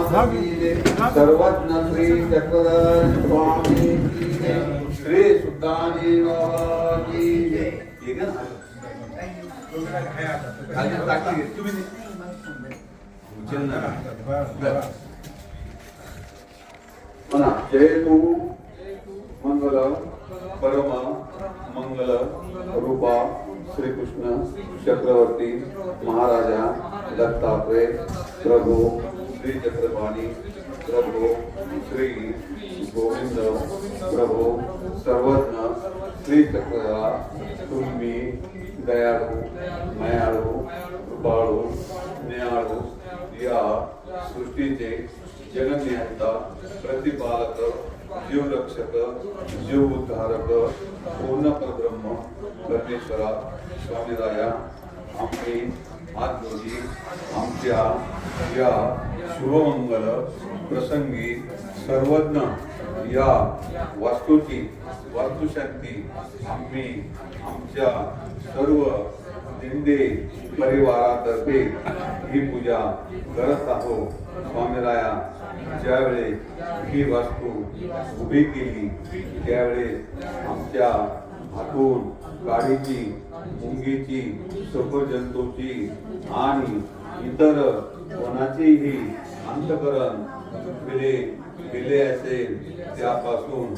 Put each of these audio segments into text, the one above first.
महाराज की जय, सर्वज्ञ श्री चक्रधर स्वामी की जय, श्री सुद्धानी बाबा की जय। ठीक है ना? खाली टाकी घे तुम्ही उचल ना म्हणा जय तू मंगल परम मंगल रूपा श्री कृष्ण चक्रवर्ती महाराजा दत्तात्रेय प्रभु श्री चक्रपाणी प्रभु श्री गोविंद प्रभु सर्वज्ञ श्री चक्रधरा तुम्ही दयाळू मयाळू कृपाळू न्याळू या सृष्टीचे जगन्नियंता प्रतिपालक जीवरक्षक जीव उद्धारक पूर्ण परब्रह्म परमेश्वरा स्वामीराया आम्ही आज रोजी आमच्या या शुभमंगल प्रसंगी सर्वज्ञ या वास्तूची वास्तुशांती आम्ही आमच्या सर्व दिंडे परिवारातर्फे ही पूजा करत आहोत। स्वामीराया ज्यावेळी ही वास्तू उभी केली त्यावेळी आमच्या हातून काडीची मुंगीची सफरजंतूची आणि इतर कोणाचेही अंतकरण गेले असेल त्यापासून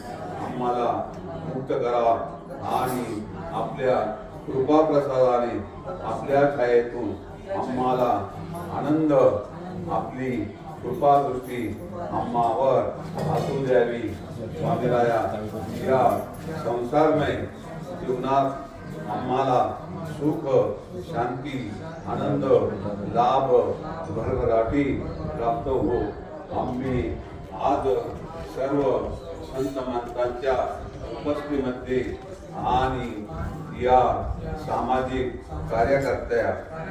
आम्हाला मुक्त करा आणि आपल्या कृपा प्रसादाने आपल्या छायेतून आम्हाला आनंद आपली कृपा दृष्टी आम्हावर असू द्यावी। स्वामीराया या संसारमय जीवनात आम्हाला सुख शांती आनंद लाभ भरभराटी प्राप्त हो। आम्ही आज सर्व संत महात्म्यांच्या उपस्थितीमध्ये आणि या सामाजिक कार्यकर्त्या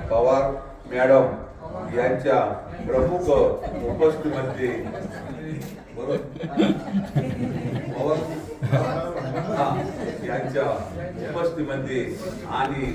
पवार मॅडम यांच्या प्रमुख उपस्थितीमध्ये यांच्या उपस्थितीमध्ये आणि